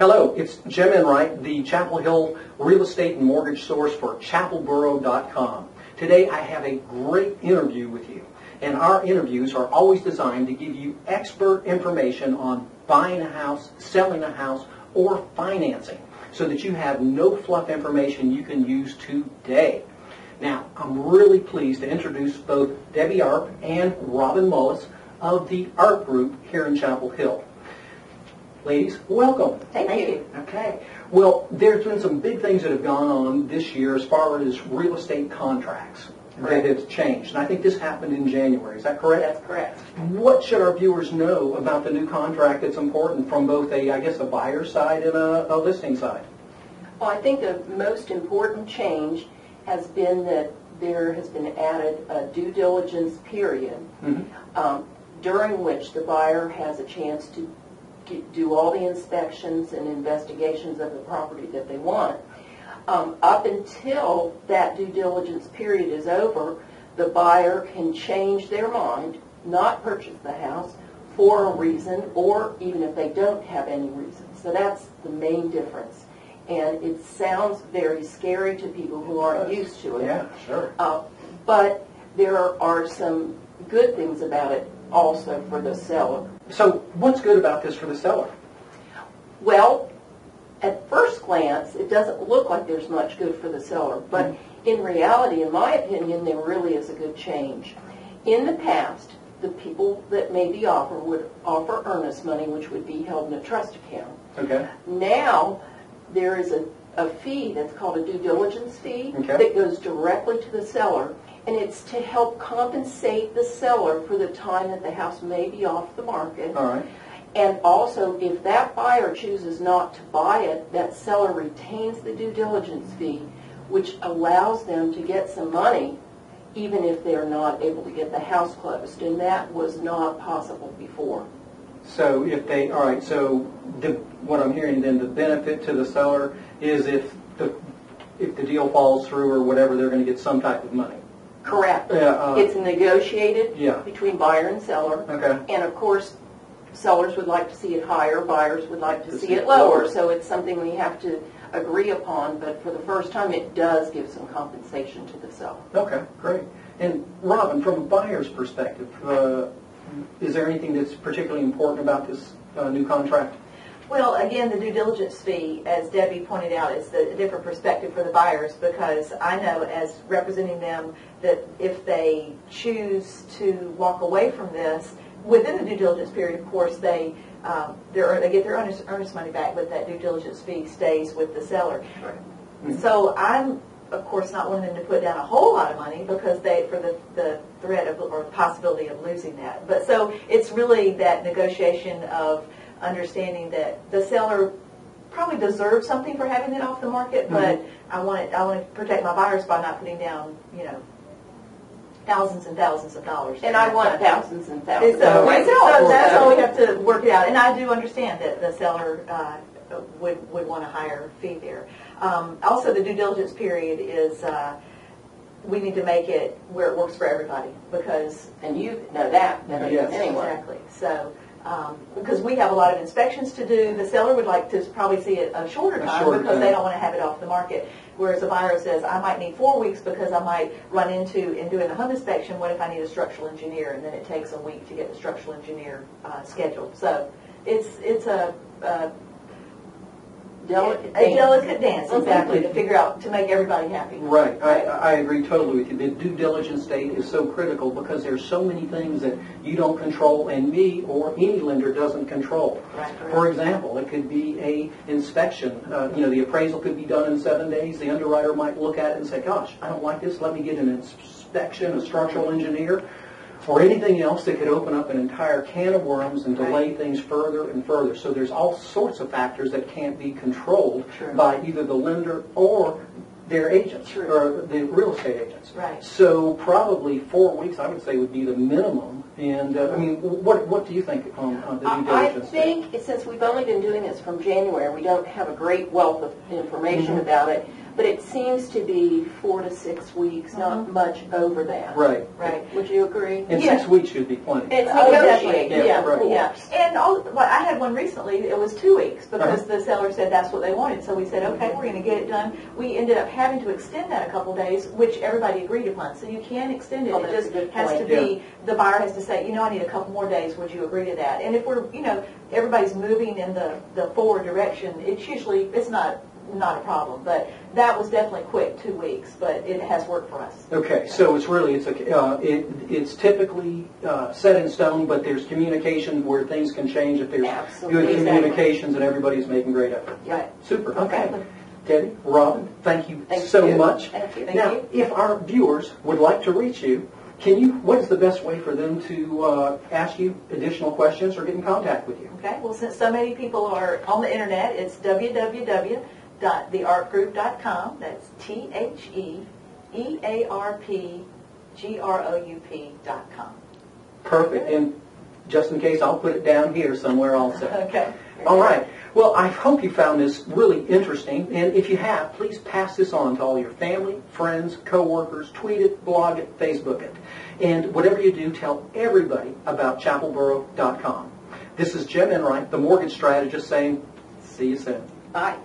Hello, it's Jim Enright, the Chapel Hill real estate and mortgage source for chapelboro.com. Today I have a great interview with you, and our interviews are always designed to give you expert information on buying a house, selling a house, or financing, so that you have no fluff information you can use today. Now, I'm really pleased to introduce both Debbie Earp and Robin Mullis of the Earp Group here in Chapel Hill. Ladies, welcome. Thank you. Okay. Well, there's been some big things that have gone on this year as far as real estate contracts that have changed. And I think this happened in January. Is that correct? That's correct. What should our viewers know about the new contract that's important from both a buyer side and a listing side? Well, I think the most important change has been that there has been added a due diligence period during which the buyer has a chance to do all the inspections and investigations of the property that they want. Up until that due diligence period is over, the buyer can change their mind, not purchase the house for a reason, or even if they don't have any reason. So that's the main difference. And it sounds very scary to people who aren't used to it. Yeah, sure. But there are some good things about it also for the seller. So what's good about this for the seller? Well, at first glance, it doesn't look like there's much good for the seller, but in reality, in my opinion, there really is a good change. In the past, the people that made the offer would offer earnest money, which would be held in a trust account. Okay. Now, there is a fee that's called a due diligence fee that goes directly to the seller, and it's to help compensate the seller for the time that the house may be off the market. All right. And also, if that buyer chooses not to buy it, that seller retains the due diligence fee, which allows them to get some money even if they're not able to get the house closed, and that was not possible before. So if they, all right, so what I'm hearing then, the benefit to the seller is if the deal falls through or whatever, they're going to get some type of money. Correct. It's negotiated between buyer and seller. Okay. And of course, sellers would like to see it higher, buyers would like to see it lower. So it's something we have to agree upon, but for the first time it does give some compensation to the seller. Okay, great. And Robin, from a buyer's perspective, is there anything that's particularly important about this new contract? Well, again, the due diligence fee, as Debbie pointed out, is a different perspective for the buyers, because I know, as representing them, that if they choose to walk away from this, within the due diligence period, of course, they get their earnest money back, but that due diligence fee stays with the seller. Right. So I'm, of course, not wanting them to put down a whole lot of money because for the threat of or possibility of losing that. But so it's really that negotiation of understanding that the seller probably deserves something for having it off the market, but I want to protect my buyers by not putting down, thousands and thousands of dollars. And I want thousands and thousands. So that's how we have to work it out. And I do understand that the seller would want a higher fee there. Also, the due diligence period is we need to make it where it works for everybody, because and you know that better than anyone. Exactly. So. Because we have a lot of inspections to do, the seller would like to probably see it a shorter time because they don't want to have it off the market. Whereas a buyer says, I might need 4 weeks because I might run into, in doing a home inspection, what if I need a structural engineer? And then it takes a week to get the structural engineer scheduled. So it's a delicate dance, exactly, to figure out, to make everybody happy. Right. I agree totally with you. The due diligence date is so critical because there's so many things that you don't control and me or any lender doesn't control. Right. For example, it could be a inspection. The appraisal could be done in 7 days. The underwriter might look at it and say, gosh, I don't like this. Let me get an inspection, a structural engineer, or anything else that could open up an entire can of worms and delay things further and further. So there's all sorts of factors that can't be controlled by either the lender or their agents or the real estate agents. Right. So probably 4 weeks, I would say, would be the minimum And I mean, what do you think on the due I diligence? think since we've only been doing this from January, we don't have a great wealth of information about it, but it seems to be 4 to 6 weeks, not much over that. Right. Right. Would you agree? And Yeah. 6 weeks should be plenty. It's Oh, negotiated. definitely. Yeah, right. yeah. And I had one recently. It was 2 weeks because the seller said that's what they wanted. So we said, okay, we're going to get it done. We ended up having to extend that a couple days, which everybody agreed upon. So you can extend it. Oh, It that's just a good has to point. be the buyer has to say, I need a couple more days. Would you agree to that? And if we're, everybody's moving in the forward direction, it's not a problem. But that was definitely quick, 2 weeks. But it has worked for us. Okay, so it's typically set in stone, but there's communication where things can change if there's Absolutely. good Exactly. communications and everybody's making great effort. Right. Super. Okay. Exactly. Debbie, Robin, thank you Thank so you. much. Thank you. Now, if our viewers would like to reach you, what is the best way for them to ask you additional questions or get in contact with you? Okay. Well, since so many people are on the internet, it's www.thearpgroup.com. That's TheArpgroup.com. Perfect. And just in case, I'll put it down here somewhere also. Okay. All right. Well, I hope you found this really interesting. And if you have, please pass this on to all your family, friends, coworkers. Tweet it, blog it, Facebook it. And whatever you do, tell everybody about chapelborough.com. This is Jim Enright, the mortgage strategist, saying, see you soon. Bye.